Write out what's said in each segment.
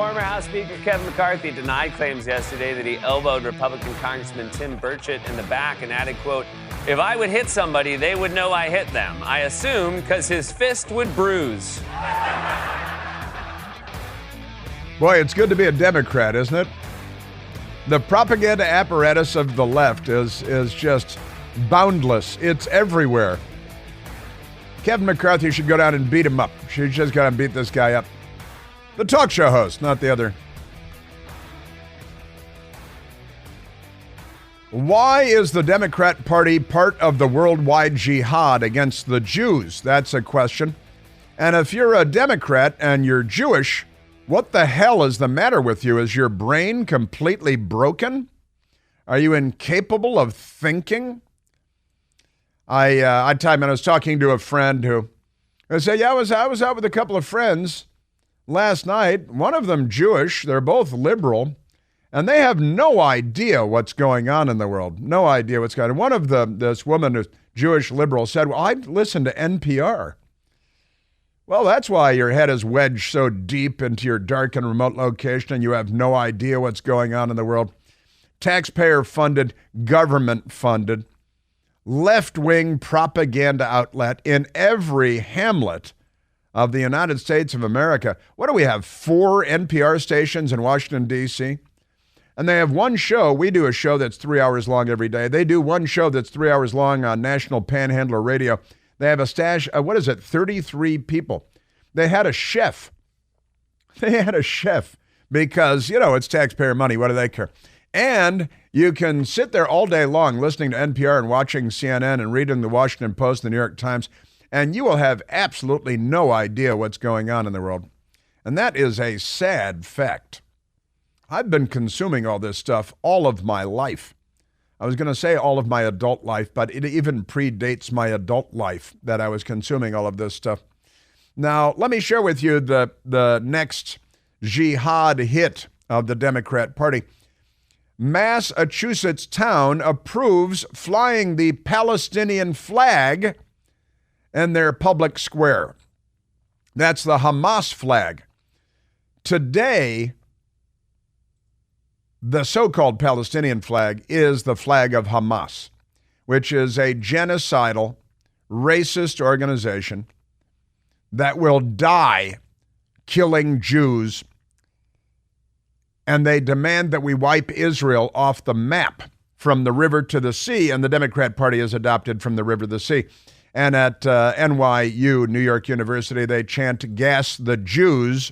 Former House Speaker Kevin McCarthy denied claims yesterday that he elbowed Republican Congressman Tim Burchett in the back and added, quote, "If I would hit somebody, they would know I hit them. I assume because his fist would bruise." Boy, it's good to be a Democrat, isn't it? The propaganda apparatus of the left is just boundless. It's everywhere. Kevin McCarthy should go down and beat him up. She just got to beat this guy up. The talk show host, not the other. Why is the Democrat Party part of the worldwide jihad against the Jews? That's a question. And if you're a Democrat and you're Jewish, what the hell is the matter with you? Is your brain completely broken? Are you incapable of thinking? I was talking to a friend who said, I was out with a couple of friends last night. One of them Jewish. They're both liberal. And they have no idea what's going on in the world. No idea what's going on. One of this woman, who's Jewish liberal, said, well, I listen to NPR. Well, that's why your head is wedged so deep into your dark and remote location and you have no idea what's going on in the world. Taxpayer-funded, government-funded, left-wing propaganda outlet in every hamlet of the United States of America. What do we have, 4 NPR stations in Washington, D.C.? And they have one show. We do a show that's 3 hours long every day. They do one show that's 3 hours long on National Panhandler Radio. They have a stash, 33 people. They had a chef. Because, it's taxpayer money. What do they care? And you can sit there all day long listening to NPR and watching CNN and reading the Washington Post, the New York Times, and you will have absolutely no idea what's going on in the world. And that is a sad fact. I've been consuming all this stuff all of my life. I was going to say all of my adult life, but it even predates my adult life that I was consuming all of this stuff. Now, let me share with you the next jihad hit of the Democrat Party. Massachusetts town approves flying the Palestinian flag in their public square. That's the Hamas flag. Today, the so-called Palestinian flag is the flag of Hamas, which is a genocidal, racist organization that will die killing Jews, and they demand that we wipe Israel off the map from the river to the sea, and the Democrat Party has adopted from the river to the sea. And at NYU, New York University, they chant, "Gas the Jews,"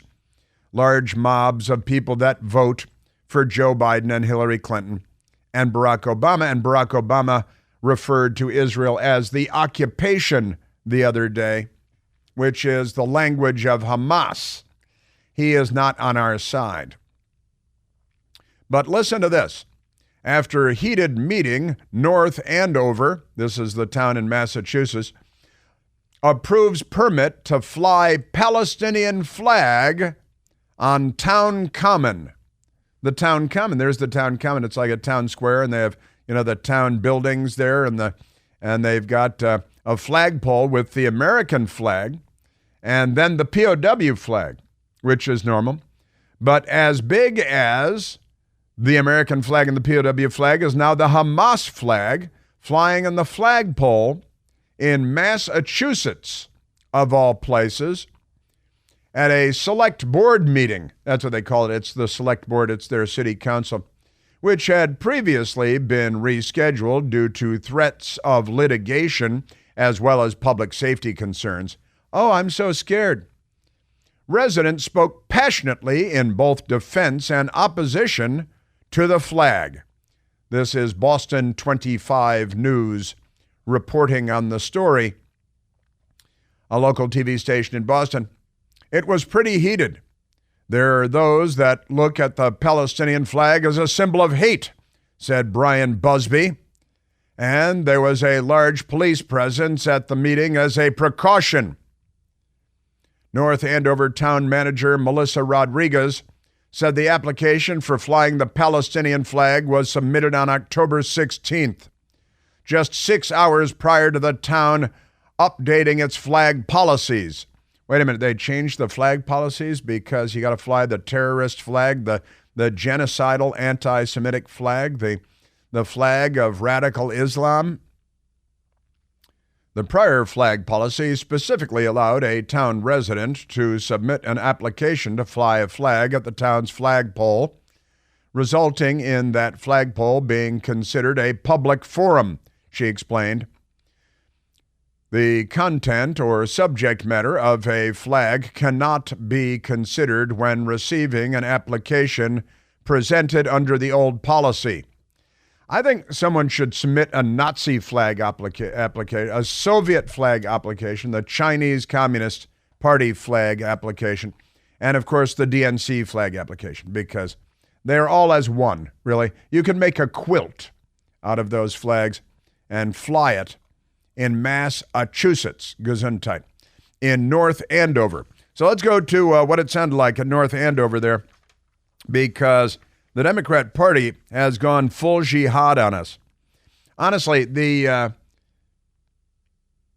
large mobs of people that vote for Joe Biden and Hillary Clinton and Barack Obama. And Barack Obama referred to Israel as the occupation the other day, which is the language of Hamas. He is not on our side. But listen to this. After a heated meeting, North Andover, this is the town in Massachusetts, approves permit to fly Palestinian flag on town common. The town common, there's the town common. It's like a town square, and they have, the town buildings there, and they've got a flagpole with the American flag, and then the POW flag, which is normal. But as big as the American flag and the POW flag is now the Hamas flag flying on the flagpole in Massachusetts, of all places, at a select board meeting. That's what they call it. It's the select board. It's their city council, which had previously been rescheduled due to threats of litigation as well as public safety concerns. Oh, I'm so scared. Residents spoke passionately in both defense and opposition to the flag. This is Boston 25 News reporting on the story. A local TV station in Boston. It was pretty heated. There are those that look at the Palestinian flag as a symbol of hate, said Brian Busby. And there was a large police presence at the meeting as a precaution. North Andover town manager Melissa Rodriguez said the application for flying the Palestinian flag was submitted on October 16th, just 6 hours prior to the town updating its flag policies, Wait a minute, they changed the flag policies because you got to fly the terrorist flag, the genocidal anti-Semitic flag, the flag of radical Islam. The prior flag policy specifically allowed a town resident to submit an application to fly a flag at the town's flagpole, resulting in that flagpole being considered a public forum, she explained. The content or subject matter of a flag cannot be considered when receiving an application presented under the old policy. I think someone should submit a Nazi flag application, a Soviet flag application, the Chinese Communist Party flag application, and of course the DNC flag application, because they're all as one, really. You can make a quilt out of those flags and fly it in Massachusetts, Gesundheit, in North Andover. So let's go to what it sounded like at North Andover there, because the Democrat Party has gone full jihad on us. Honestly, the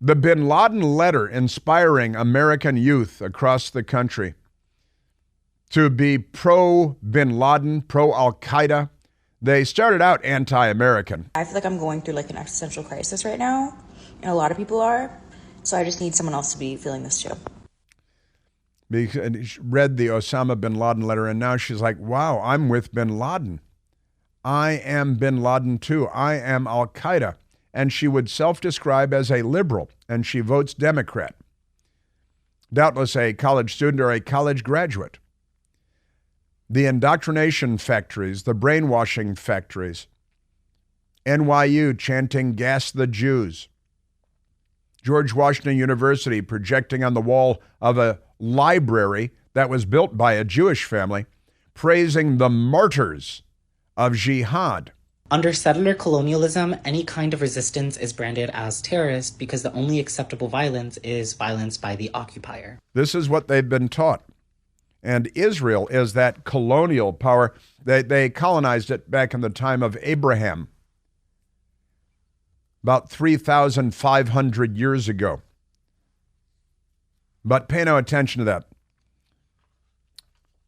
bin Laden letter inspiring American youth across the country to be pro-bin Laden, pro-Al-Qaeda, they started out anti-American. I feel like I'm going through like an existential crisis right now, and a lot of people are, so I just need someone else to be feeling this too. She read the Osama bin Laden letter, and now she's like, wow, I'm with bin Laden. I am bin Laden too. I am Al-Qaeda. And she would self-describe as a liberal, and she votes Democrat. Doubtless a college student or a college graduate. The indoctrination factories, the brainwashing factories. NYU chanting, "Gas the Jews." George Washington University projecting on the wall of a library that was built by a Jewish family, praising the martyrs of jihad. Under settler colonialism, any kind of resistance is branded as terrorist because the only acceptable violence is violence by the occupier. This is what they've been taught. And Israel is that colonial power. They colonized it back in the time of Abraham, about 3,500 years ago. But pay no attention to that.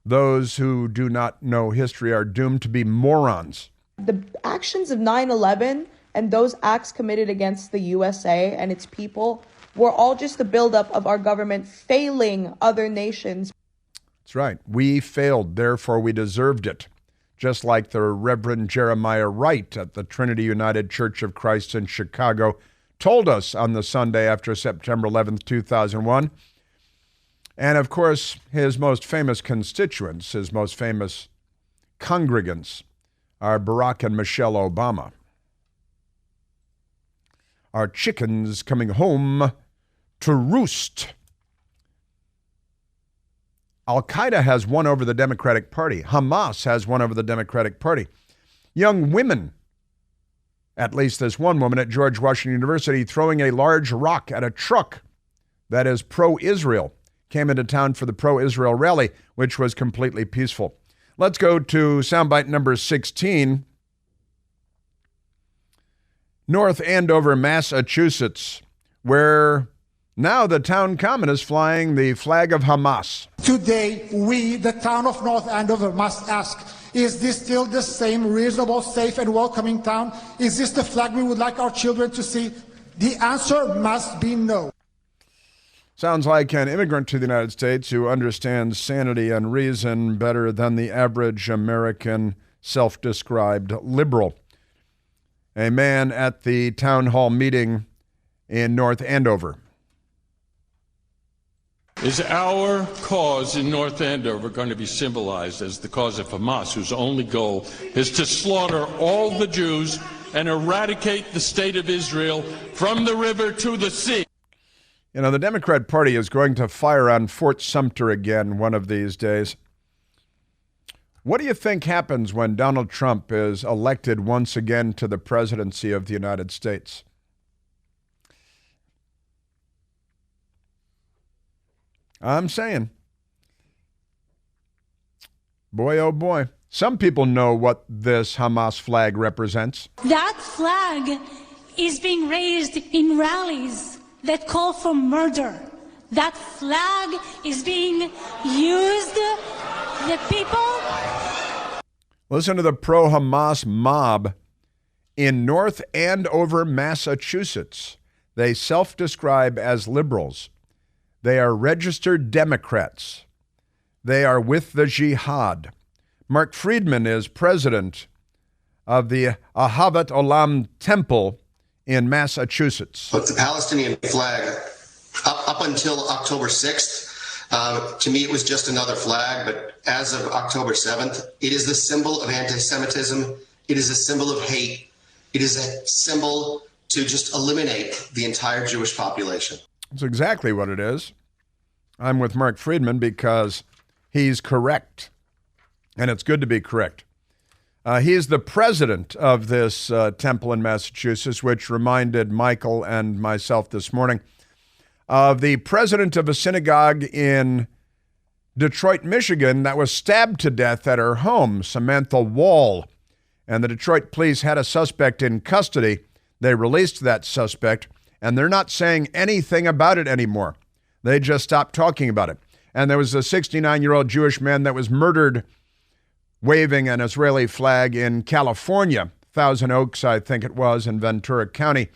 Those who do not know history are doomed to be morons. The actions of 9/11 and those acts committed against the USA and its people were all just the buildup of our government failing other nations. That's right. We failed, therefore we deserved it. Just like the Reverend Jeremiah Wright at the Trinity United Church of Christ in Chicago told us on the Sunday after September 11th, 2001. And of course, his most famous constituents, his most famous congregants, are Barack and Michelle Obama. Our chickens coming home to roost. Al-Qaeda has won over the Democratic Party. Hamas has won over the Democratic Party. Young women, at least this one woman at George Washington University, throwing a large rock at a truck that is pro-Israel, came into town for the pro-Israel rally, which was completely peaceful. Let's go to soundbite number 16. North Andover, Massachusetts, where now the town common is flying the flag of Hamas. Today, we, the town of North Andover, must ask, is this still the same reasonable, safe, and welcoming town? Is this the flag we would like our children to see? The answer must be no. Sounds like an immigrant to the United States who understands sanity and reason better than the average American self-described liberal. A man at the town hall meeting in North Andover. Is our cause in North Andover going to be symbolized as the cause of Hamas, whose only goal is to slaughter all the Jews and eradicate the state of Israel from the river to the sea? You know, the Democrat Party is going to fire on Fort Sumter again one of these days. What do you think happens when Donald Trump is elected once again to the presidency of the United States? I'm saying, boy, oh boy. Some people know what this Hamas flag represents. That flag is being raised in rallies that call for murder, That flag is being used. The people. Listen to the pro-Hamas mob in North Andover, Massachusetts. They self-describe as liberals. They are registered Democrats. They are with the jihad. Mark Friedman is president of the Ahavat Olam Temple in Massachusetts. But the Palestinian flag, up until October 6th, to me, it was just another flag. But as of October 7th, it is the symbol of anti-Semitism. It is a symbol of hate. It is a symbol to just eliminate the entire Jewish population. That's exactly what it is. I'm with Mark Friedman because he's correct. And it's good to be correct. He's the president of this temple in Massachusetts, which reminded Michael and myself this morning of the president of a synagogue in Detroit, Michigan, that was stabbed to death at her home, Samantha Wall. And the Detroit police had a suspect in custody. They released that suspect, and they're not saying anything about it anymore. They just stopped talking about it. And there was a 69-year-old Jewish man that was murdered waving an Israeli flag in California, Thousand Oaks, I think it was, in Ventura County,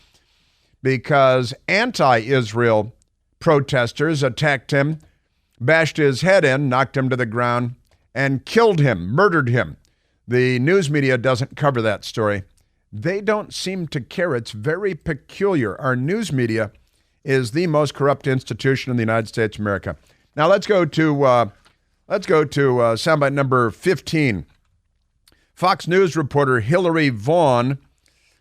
because anti-Israel protesters attacked him, bashed his head in, knocked him to the ground, and killed him, murdered him. The news media doesn't cover that story. They don't seem to care. It's very peculiar. Our news media is the most corrupt institution in the United States of America. Now let's go to soundbite number 15. Fox News reporter Hillary Vaughn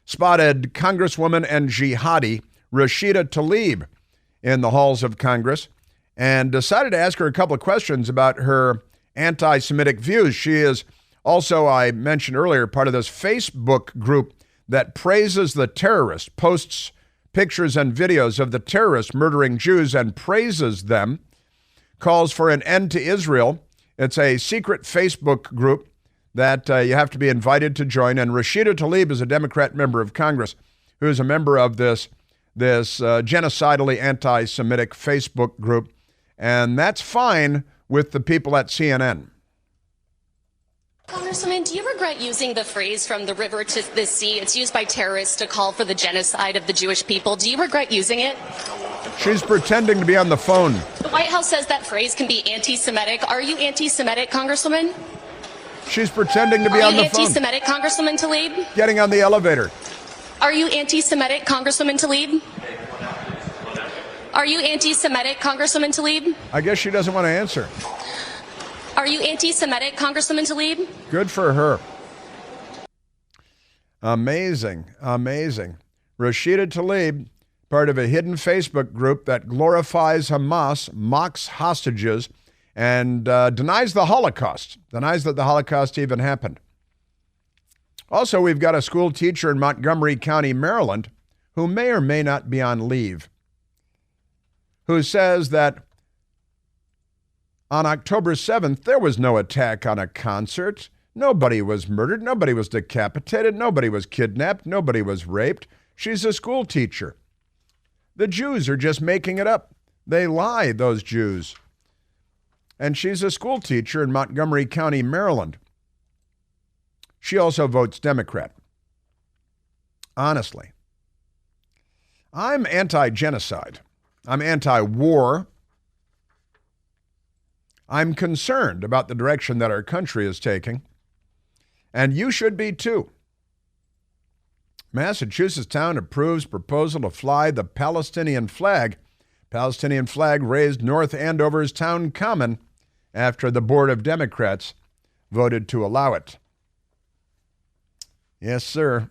spotted Congresswoman and jihadi Rashida Tlaib in the halls of Congress and decided to ask her a couple of questions about her anti-Semitic views. She is also, I mentioned earlier, part of this Facebook group that praises the terrorists, posts pictures and videos of the terrorists murdering Jews and praises them, calls for an end to Israel. It's a secret Facebook group that you have to be invited to join. And Rashida Tlaib is a Democrat member of Congress who is a member of this genocidally anti-Semitic Facebook group. And that's fine with the people at CNN. Congresswoman, do you regret using the phrase "from the river to the sea"? It's used by terrorists to call for the genocide of the Jewish people. Do you regret using it? She's pretending to be on the phone. The White House says that phrase can be anti-Semitic. Are you anti-Semitic, Congresswoman? She's pretending to be on the phone. Are you anti-Semitic, Congresswoman Tlaib? Getting on the elevator. Are you anti-Semitic, Congresswoman Tlaib? Are you anti-Semitic, Congresswoman Tlaib? I guess she doesn't want to answer. Are you anti-Semitic, Congresswoman Tlaib? Good for her. Amazing, amazing. Rashida Tlaib, part of a hidden Facebook group that glorifies Hamas, mocks hostages, and denies the Holocaust, denies that the Holocaust even happened. Also, we've got a school teacher in Montgomery County, Maryland, who may or may not be on leave, who says that on October 7th, there was no attack on a concert. Nobody was murdered. Nobody was decapitated. Nobody was kidnapped. Nobody was raped. She's a school teacher. The Jews are just making it up. They lie, those Jews. And she's a school teacher in Montgomery County, Maryland. She also votes Democrat. Honestly, I'm anti-genocide. I'm anti-war. I'm concerned about the direction that our country is taking, and you should be too. Massachusetts town approves proposal to fly the Palestinian flag. Palestinian flag raised North Andover's town common after the Board of Democrats voted to allow it. Yes, sir.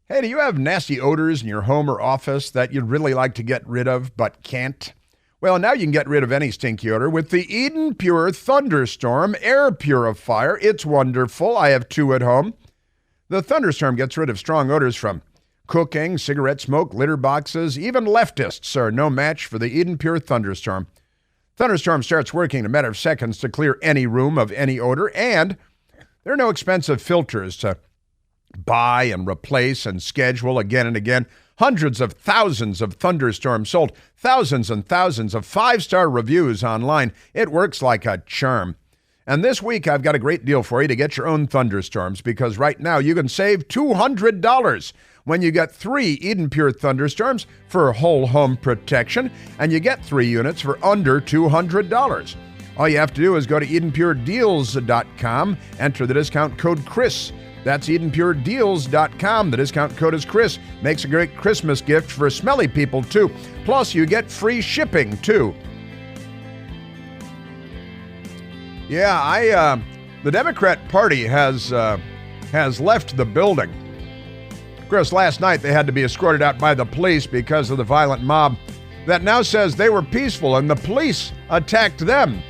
Hey, do you have nasty odors in your home or office that you'd really like to get rid of but can't? Well, now you can get rid of any stinky odor with the Eden Pure Thunderstorm Air Purifier. It's wonderful. I have two at home. The Thunderstorm gets rid of strong odors from cooking, cigarette smoke, litter boxes. Even leftists are no match for the Eden Pure Thunderstorm. Thunderstorm starts working in a matter of seconds to clear any room of any odor, and there are no expensive filters to buy and replace and schedule again and again. hundreds of thousands of thunderstorms sold, thousands and thousands of 5-star reviews online. It works like a charm. And this week, I've got a great deal for you to get your own thunderstorms, because right now you can save $200 when you get 3 Eden Pure thunderstorms for whole home protection, and you get 3 units for under $200. All you have to do is go to EdenPureDeals.com, enter the discount code Chris. That's EdenPureDeals.com. The discount code is Chris. Makes a great Christmas gift for smelly people, too. Plus, you get free shipping, too. Yeah, the Democrat Party has left the building. Of course, last night they had to be escorted out by the police because of the violent mob that now says they were peaceful and the police attacked them.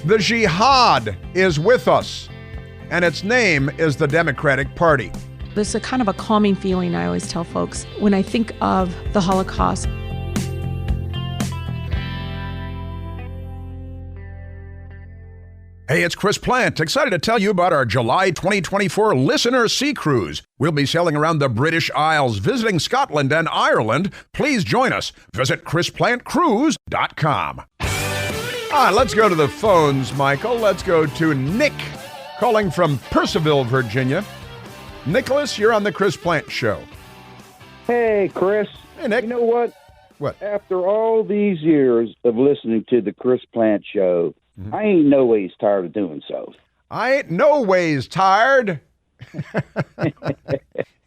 The jihad is with us, and its name is the Democratic Party. This is a kind of a calming feeling, I always tell folks, when I think of the Holocaust. Hey, it's Chris Plant, excited to tell you about our July 2024 Listener Sea Cruise. We'll be sailing around the British Isles, visiting Scotland and Ireland. Please join us. Visit ChrisPlantCruise.com. All right, let's go to the phones, Michael. Let's go to Nick, calling from Purcellville, Virginia. Nicholas, you're on the Chris Plant Show. Hey, Chris. Hey, Nick. You know what? What? After all these years of listening to the Chris Plant Show, I ain't no ways tired of doing so. I ain't no ways tired.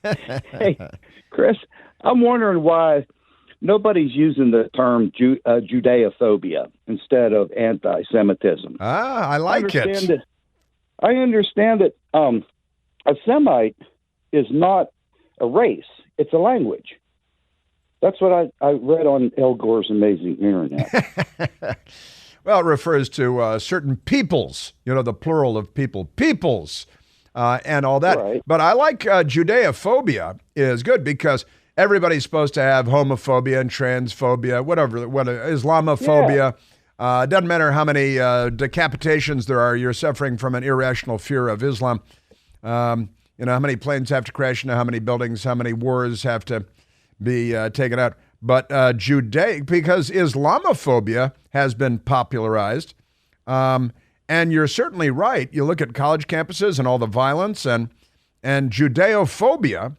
Hey, Chris, I'm wondering why nobody's using the term Judeophobia instead of anti-Semitism. I like it. I understand that a Semite is not a race. It's a language. That's what I read on Al Gore's amazing internet. Well, it refers to certain peoples, the plural of peoples, and all that. Right. But I like Judeophobia is good because everybody's supposed to have homophobia and transphobia, whatever, Islamophobia. It doesn't matter how many decapitations there are, you're suffering from an irrational fear of Islam. How many planes have to crash into how many buildings, how many wars have to be taken out. But because Islamophobia has been popularized, and you're certainly right. You look at college campuses and all the violence, and Judeophobia,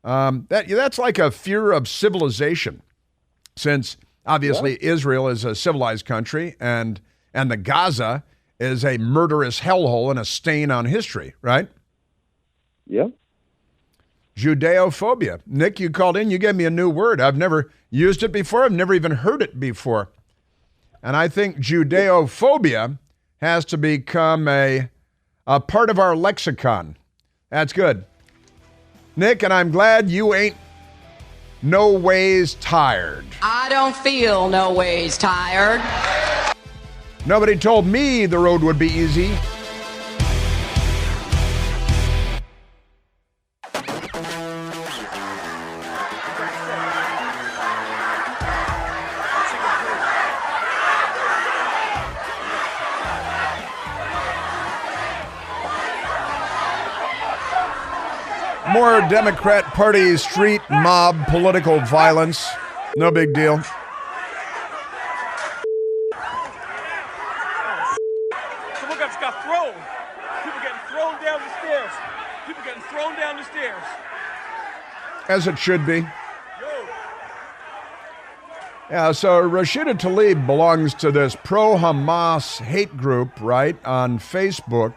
that's like a fear of civilization, since obviously Israel is a civilized country, and the Gaza is a murderous hellhole and a stain on history, right? Yeah. Judeophobia. Nick, you called in. You gave me a new word. I've never used it before. I've never even heard it before. And I think Judeophobia has to become a part of our lexicon. That's good. Nick, and I'm glad you ain't no ways tired. I don't feel no ways tired. Nobody told me the road would be easy. More Democrat Party street mob political violence. No big deal. Someone just got thrown. People getting thrown down the stairs. People getting thrown down the stairs. As it should be. Yeah, so Rashida Tlaib belongs to this pro-Hamas hate group, right, on Facebook,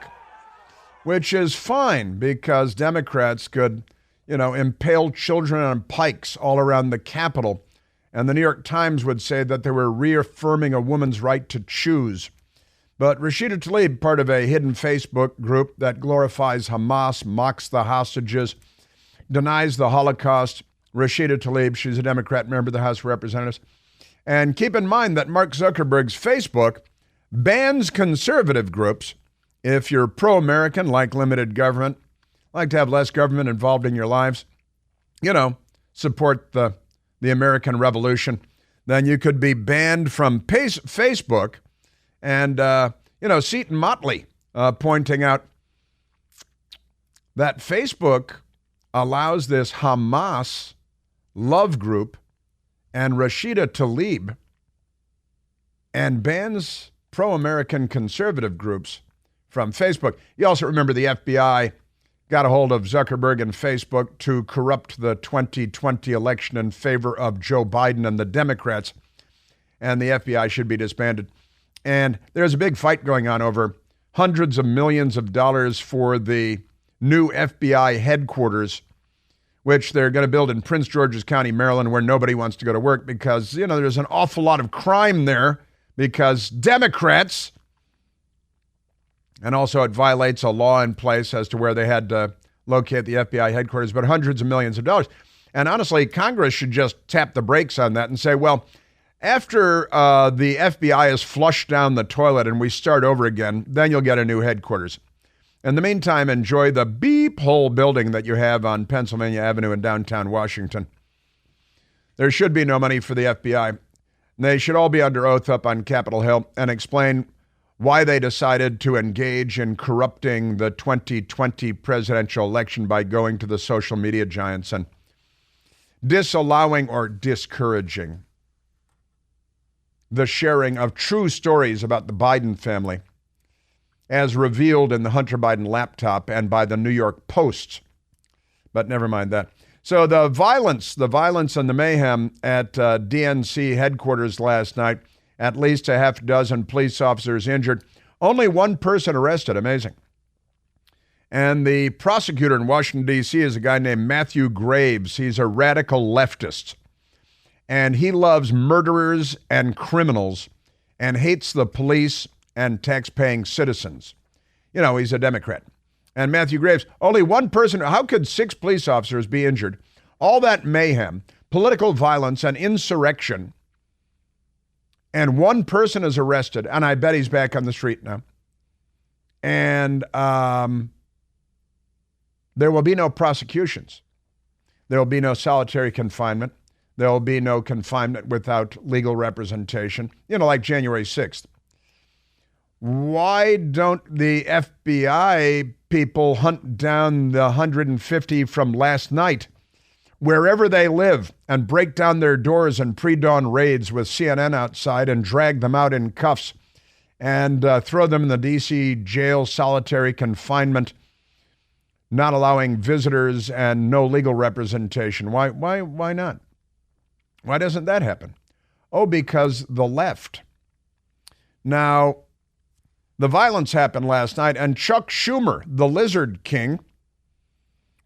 which is fine because Democrats could, impale children on pikes all around the Capitol. And the New York Times would say that they were reaffirming a woman's right to choose. But Rashida Tlaib, part of a hidden Facebook group that glorifies Hamas, mocks the hostages, denies the Holocaust. Rashida Tlaib, she's a Democrat member of the House of Representatives. And keep in mind that Mark Zuckerberg's Facebook bans conservative groups. If you're pro-American, like limited government, like to have less government involved in your lives, support the American Revolution, then you could be banned from Facebook. And, Seton Motley pointing out that Facebook allows this Hamas love group and Rashida Tlaib and bans pro-American conservative groups from Facebook. You also remember the FBI got a hold of Zuckerberg and Facebook to corrupt the 2020 election in favor of Joe Biden and the Democrats, and the FBI should be disbanded. And there's a big fight going on over hundreds of millions of dollars for the new FBI headquarters, which they're going to build in Prince George's County, Maryland, where nobody wants to go to work because, there's an awful lot of crime there because Democrats, and also it violates a law in place as to where they had to locate the FBI headquarters, but hundreds of millions of dollars. And honestly, Congress should just tap the brakes on that and say, well, after the FBI is flushed down the toilet and we start over again, then you'll get a new headquarters. In the meantime, enjoy the beep hole building that you have on Pennsylvania Avenue in downtown Washington. There should be no money for the FBI. They should all be under oath up on Capitol Hill and explain why they decided to engage in corrupting the 2020 presidential election by going to the social media giants and disallowing or discouraging the sharing of true stories about the Biden family as revealed in the Hunter Biden laptop and by the New York Post. But never mind that. So the violence and the mayhem at DNC headquarters last night, at least a half dozen police officers injured, only one person arrested, amazing. And the prosecutor in Washington, D.C. is a guy named Matthew Graves. He's a radical leftist. And he loves murderers and criminals and hates the police and tax-paying citizens. He's a Democrat. And Matthew Graves, only one person, how could 6 police officers be injured? All that mayhem, political violence, and insurrection, and one person is arrested, and I bet he's back on the street now. And there will be no prosecutions. There will be no solitary confinement. There will be no confinement without legal representation, like January 6th. Why don't the FBI people hunt down the 150 from last night, wherever they live, and break down their doors in pre-dawn raids with CNN outside and drag them out in cuffs and throw them in the D.C. jail, solitary confinement, not allowing visitors and no legal representation? Why not? Why doesn't that happen? Oh, because the left. Now, the violence happened last night, and Chuck Schumer, the Lizard King,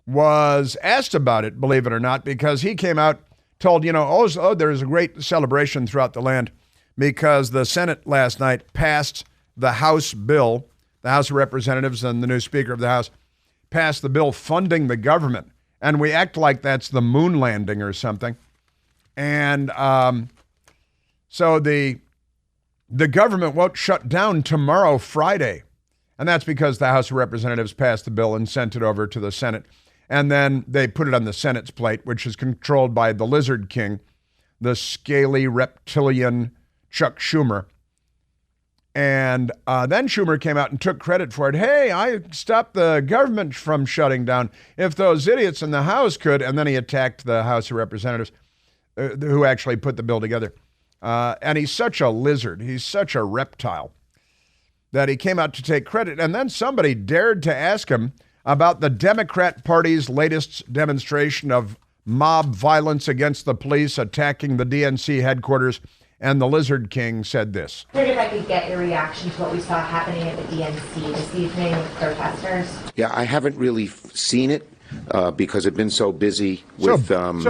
was asked about it, believe it or not, because he came out, told, there's a great celebration throughout the land because the Senate last night passed the House bill, the House of Representatives and the new Speaker of the House passed the bill funding the government, and we act like that's the moon landing or something. And so the government won't shut down tomorrow, Friday. And that's because the House of Representatives passed the bill and sent it over to the Senate. And then they put it on the Senate's plate, which is controlled by the Lizard King, the scaly reptilian Chuck Schumer. And then Schumer came out and took credit for it. Hey, I stopped the government from shutting down. If those idiots in the House could. And then he attacked the House of Representatives who actually put the bill together. And he's such a lizard. He's such a reptile that he came out to take credit. And then somebody dared to ask him about the Democrat Party's latest demonstration of mob violence against the police attacking the DNC headquarters. And the Lizard King said this. I wondered if I could get your reaction to what we saw happening at the DNC this evening with protesters. Yeah, I haven't really seen it because I've been so busy with keeping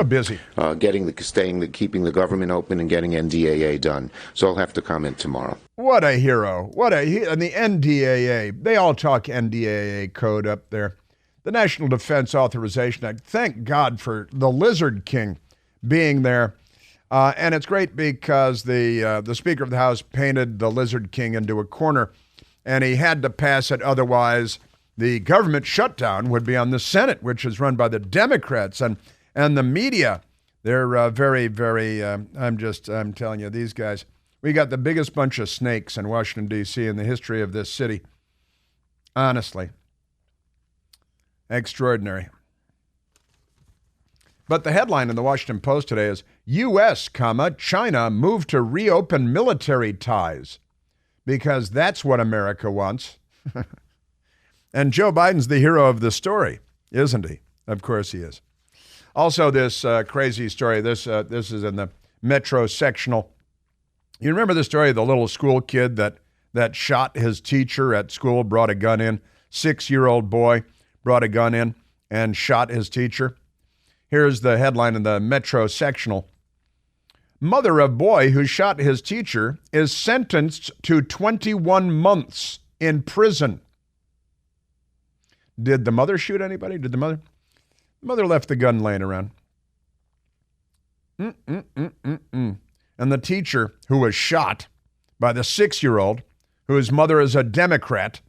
the government open and getting NDAA done. So I'll have to comment tomorrow. What a hero. And the NDAA, they all talk NDAA code up there. The National Defense Authorization Act. Thank God for the Lizard King being there. And it's great because the Speaker of the House painted the Lizard King into a corner, and he had to pass it. Otherwise, the government shutdown would be on the Senate, which is run by the Democrats. And the media, they're very, very, I'm telling you, these guys, we got the biggest bunch of snakes in Washington, D.C. in the history of this city. Honestly. Extraordinary. But the headline in the Washington Post today is U.S., China move to reopen military ties because that's what America wants. And Joe Biden's the hero of the story, isn't he? Of course he is. Also, this crazy story, this is in the Metro sectional. You remember the story of the little school kid that shot his teacher at school, brought a gun in? 6-year-old boy brought a gun in and shot his teacher. Here's the headline in the Metro sectional. Mother of boy who shot his teacher is sentenced to 21 months in prison. Did the mother shoot anybody? Did the mother left the gun laying around? And the teacher who was shot by the 6-year-old, whose mother is a Democrat.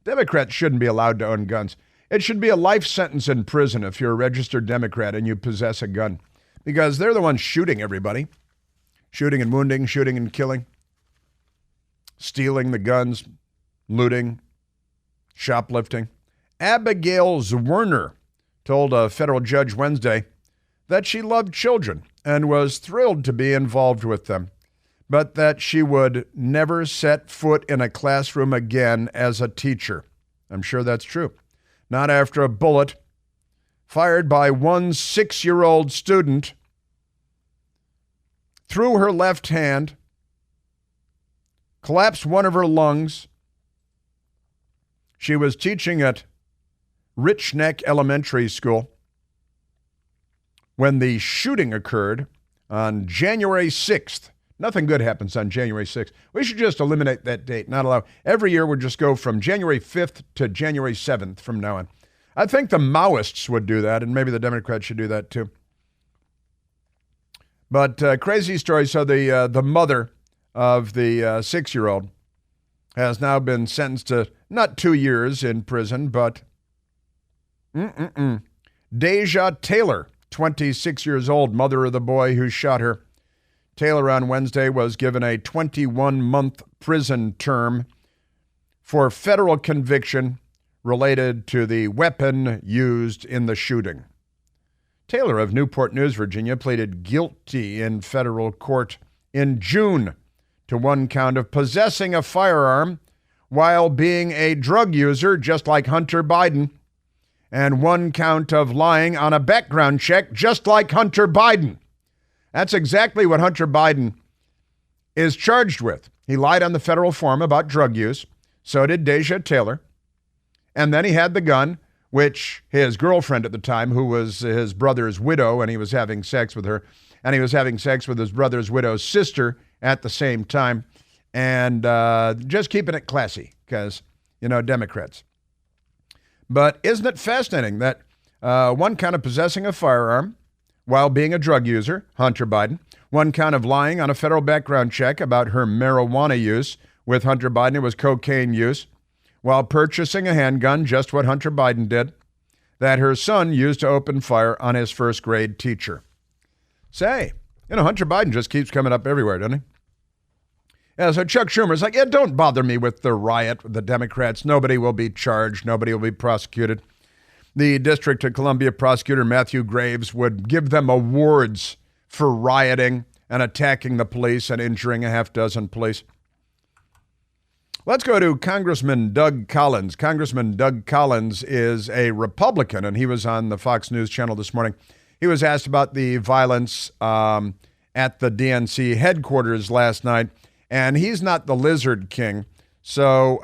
Democrats shouldn't be allowed to own guns. It should be a life sentence in prison if you're a registered Democrat and you possess a gun, because they're the ones shooting everybody, shooting and wounding, shooting and killing, stealing the guns, looting, shoplifting. Abigail Zwerner told a federal judge Wednesday that she loved children and was thrilled to be involved with them, but that she would never set foot in a classroom again as a teacher. I'm sure that's true. Not after a bullet fired by one 6-year-old student through her left hand, collapsed one of her lungs. She was teaching at Rich Neck Elementary School when the shooting occurred on January 6th. Nothing good happens on January 6th. We should just eliminate that date, not allow. Every year we'll just go from January 5th to January 7th from now on. I think the Maoists would do that, and maybe the Democrats should do that too. But crazy story. So the mother of the 6-year-old has now been sentenced to not 2 years in prison, but Deja Taylor, 26 years old, mother of the boy who shot her. Taylor on Wednesday was given a 21-month prison term for federal conviction related to the weapon used in the shooting. Taylor of Newport News, Virginia, pleaded guilty in federal court in June to one count of possessing a firearm while being a drug user, just like Hunter Biden, and one count of lying on a background check, just like Hunter Biden. That's exactly what Hunter Biden is charged with. He lied on the federal form about drug use. So did Deja Taylor. And then he had the gun, which his girlfriend at the time, who was his brother's widow, and he was having sex with her, and he was having sex with his brother's widow's sister at the same time, and just keeping it classy because, Democrats. But isn't it fascinating that one count of possessing a firearm while being a drug user, Hunter Biden, one count of lying on a federal background check about her marijuana use with Hunter Biden, it was cocaine use, while purchasing a handgun, just what Hunter Biden did, that her son used to open fire on his first grade teacher. Say, Hunter Biden just keeps coming up everywhere, doesn't he? Yeah, so Chuck Schumer's like, don't bother me with the riot with the Democrats. Nobody will be charged. Nobody will be prosecuted. The District of Columbia prosecutor, Matthew Graves, would give them awards for rioting and attacking the police and injuring a half dozen police. Let's go to Congressman Doug Collins. Congressman Doug Collins is a Republican, and he was on the Fox News channel this morning. He was asked about the violence at the DNC headquarters last night, and he's not the Lizard King. So,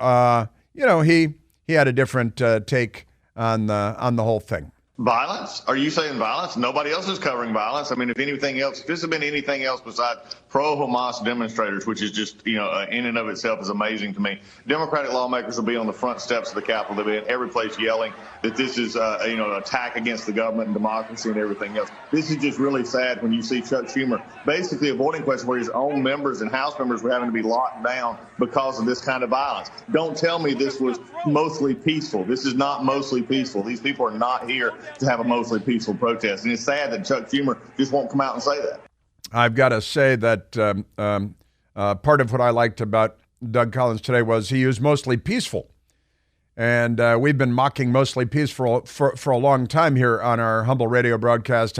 he had a different take on the whole thing. Violence? Are you saying violence? Nobody else is covering violence. I mean, if this had been anything else besides pro-Hamas demonstrators, which is just, in and of itself is amazing to me. Democratic lawmakers will be on the front steps of the Capitol. They'll be in every place yelling that this is, an attack against the government and democracy and everything else. This is just really sad when you see Chuck Schumer basically avoiding questions where his own members and House members were having to be locked down because of this kind of violence. Don't tell me this was mostly peaceful. This is not mostly peaceful. These people are not here to have a mostly peaceful protest. And it's sad that Chuck Schumer just won't come out and say that. I've got to say that part of what I liked about Doug Collins today was he used mostly peaceful. And we've been mocking mostly peaceful for a long time here on our humble radio broadcast.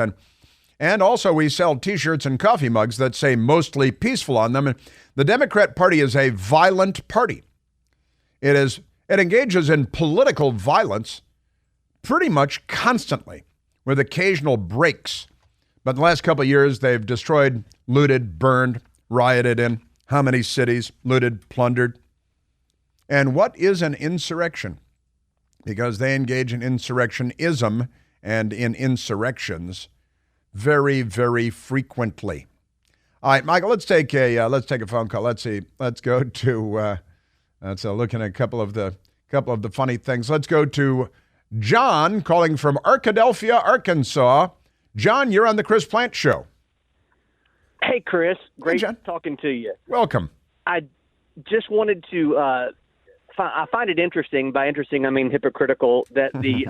And also we sell T-shirts and coffee mugs that say mostly peaceful on them. And the Democrat Party is a violent party. It engages in political violence pretty much constantly, with occasional breaks. But in the last couple of years, they've destroyed, looted, burned, rioted in how many cities, looted, plundered. And what is an insurrection? Because they engage in insurrectionism and in insurrections very, very frequently. All right, Michael, let's take a phone call. Let's see. Let's go to looking at a couple of the funny things. Let's go to John calling from Arkadelphia, Arkansas. John, you're on the Chris Plant Show. Hey, Chris. Great John. talking to you. Welcome. I just wanted to I find it interesting. By interesting, I mean hypocritical, that the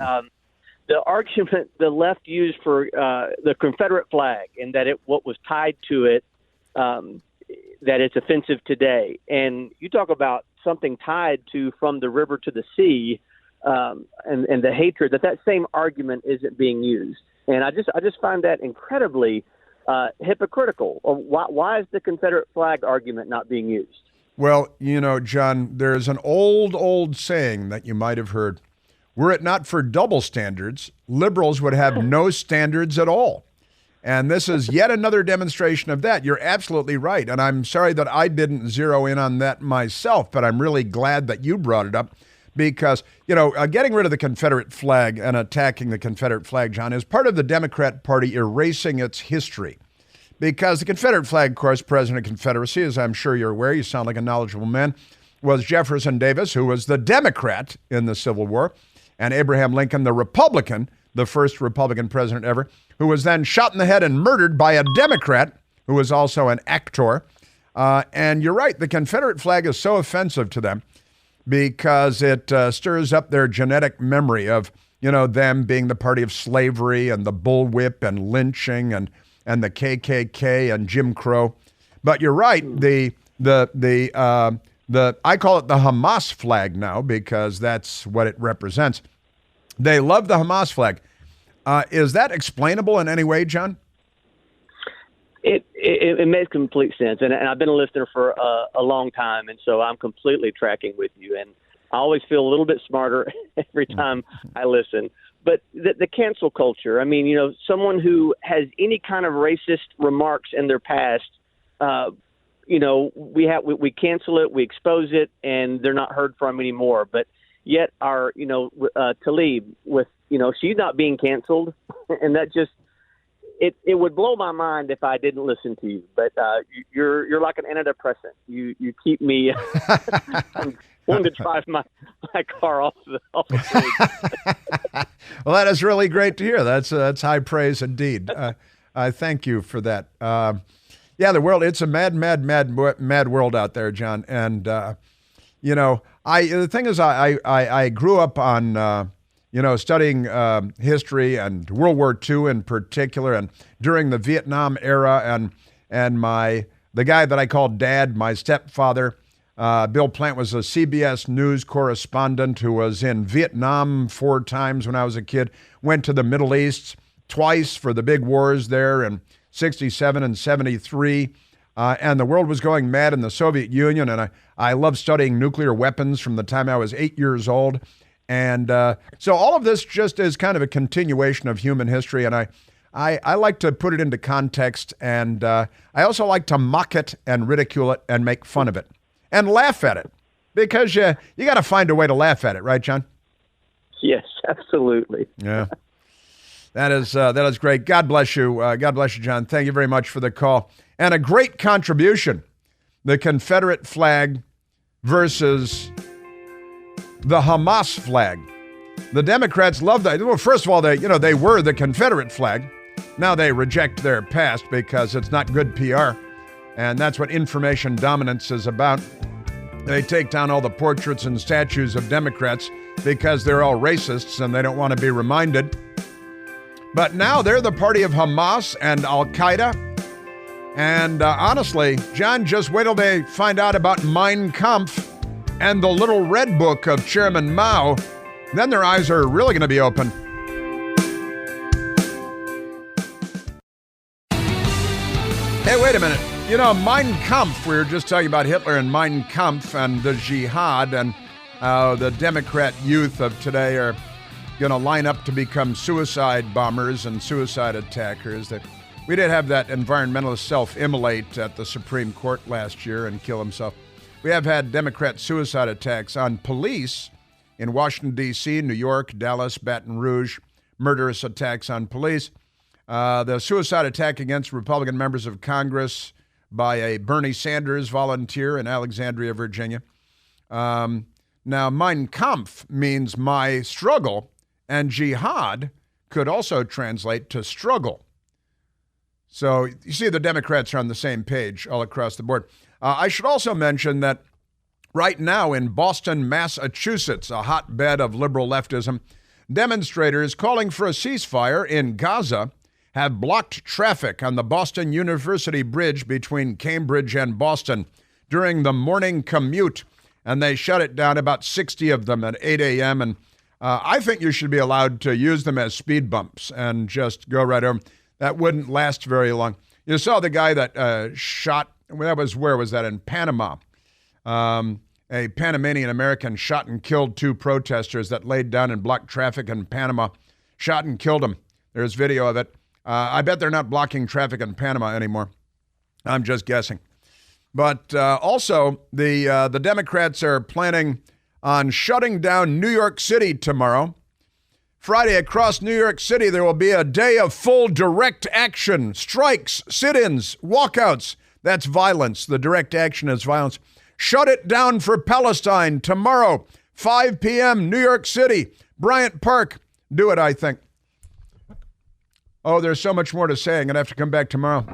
argument the left used for the Confederate flag and that what was tied to it, that it's offensive today. And you talk about something tied to from the river to the sea, and the hatred that same argument isn't being used. And I just find that incredibly hypocritical. Why is the Confederate flag argument not being used? Well, you know, John, there's an old saying that you might have heard. Were it not for double standards, liberals would have no standards at all. And this is yet another demonstration of that. You're absolutely right. And I'm sorry that I didn't zero in on that myself, but I'm really glad that you brought it up because, you know, getting rid of the Confederate flag and attacking the Confederate flag, John, is part of the Democrat Party erasing its history. Because the Confederate flag, of course, President of Confederacy, as I'm sure you're aware, you sound like a knowledgeable man, was Jefferson Davis, who was the Democrat in the Civil War, and Abraham Lincoln, the Republican, the first Republican president ever, who was then shot in the head and murdered by a Democrat who was also an actor. And you're right, the Confederate flag is so offensive to them because it stirs up their genetic memory of, you know, them being the party of slavery and the bullwhip and lynching and the KKK and Jim Crow. But you're right, I call it the Hamas flag now because that's what it represents. They love the Hamas flag. Is that explainable in any way, John? It makes complete sense, and I've been a listener for a long time, and so I'm completely tracking with you. And I always feel a little bit smarter every time I listen. But the cancel culture, I mean, you know, someone who has any kind of racist remarks in their past, you know, we cancel it, we expose it, and they're not heard from anymore. But yet our, you know, Tlaib with, you know, she's not being canceled, and that just it would blow my mind if I didn't listen to you. But you're like an antidepressant. You keep me wanting to drive my car off the road. Well, that is really great to hear. That's high praise indeed. I thank you for that. Yeah, the world, it's a mad world out there, John. And, you know, the thing is, I grew up on, you know, studying history and World War II in particular, and during the Vietnam era, and the guy that I called Dad, my stepfather, Bill Plant, was a CBS News correspondent who was in Vietnam 4 times when I was a kid, went to the Middle East twice for the big wars there in 67 and 73, and the world was going mad in the Soviet Union, and I loved studying nuclear weapons from the time I was 8 years old. And so all of this just is kind of a continuation of human history, and I like to put it into context, and I also like to mock it and ridicule it and make fun of it and laugh at it, because you got to find a way to laugh at it, right, John? Yes, absolutely. Yeah, that is great. God bless you. God bless you, John. Thank you very much for the call and a great contribution. The Confederate flag versus the Hamas flag. The Democrats love that. Well, first of all, they were the Confederate flag. Now they reject their past because it's not good PR. And that's what information dominance is about. They take down all the portraits and statues of Democrats because they're all racists and they don't want to be reminded. But now they're the party of Hamas and Al-Qaeda. And honestly, John, just wait till they find out about Mein Kampf and the little red book of Chairman Mao, then their eyes are really going to be open. Hey, wait a minute. You know, Mein Kampf, we were just talking about Hitler and Mein Kampf and the jihad, and the Democrat youth of today are going to line up to become suicide bombers and suicide attackers. We did have that environmentalist self-immolate at the Supreme Court last year and kill himself. We have had Democrat suicide attacks on police in Washington, D.C., New York, Dallas, Baton Rouge, murderous attacks on police. The suicide attack against Republican members of Congress by a Bernie Sanders volunteer in Alexandria, Virginia. Now, Mein Kampf means my struggle, and jihad could also translate to struggle. So you see the Democrats are on the same page all across the board. I should also mention that right now in Boston, Massachusetts, a hotbed of liberal leftism, demonstrators calling for a ceasefire in Gaza have blocked traffic on the Boston University Bridge between Cambridge and Boston during the morning commute, and they shut it down, about 60 of them at 8 a.m., and I think you should be allowed to use them as speed bumps and just go right over. That wouldn't last very long. You saw the guy that shot, where was that, in Panama? A Panamanian American shot and killed 2 protesters that laid down and blocked traffic in Panama. Shot and killed them. There's video of it. I bet they're not blocking traffic in Panama anymore. I'm just guessing. But also, the Democrats are planning on shutting down New York City tomorrow. Friday, across New York City, there will be a day of full direct action, strikes, sit-ins, walkouts. That's violence. The direct action is violence. Shut it down for Palestine tomorrow, 5 p.m., New York City, Bryant Park. Do it, I think. Oh, there's so much more to say. I'm going to have to come back tomorrow.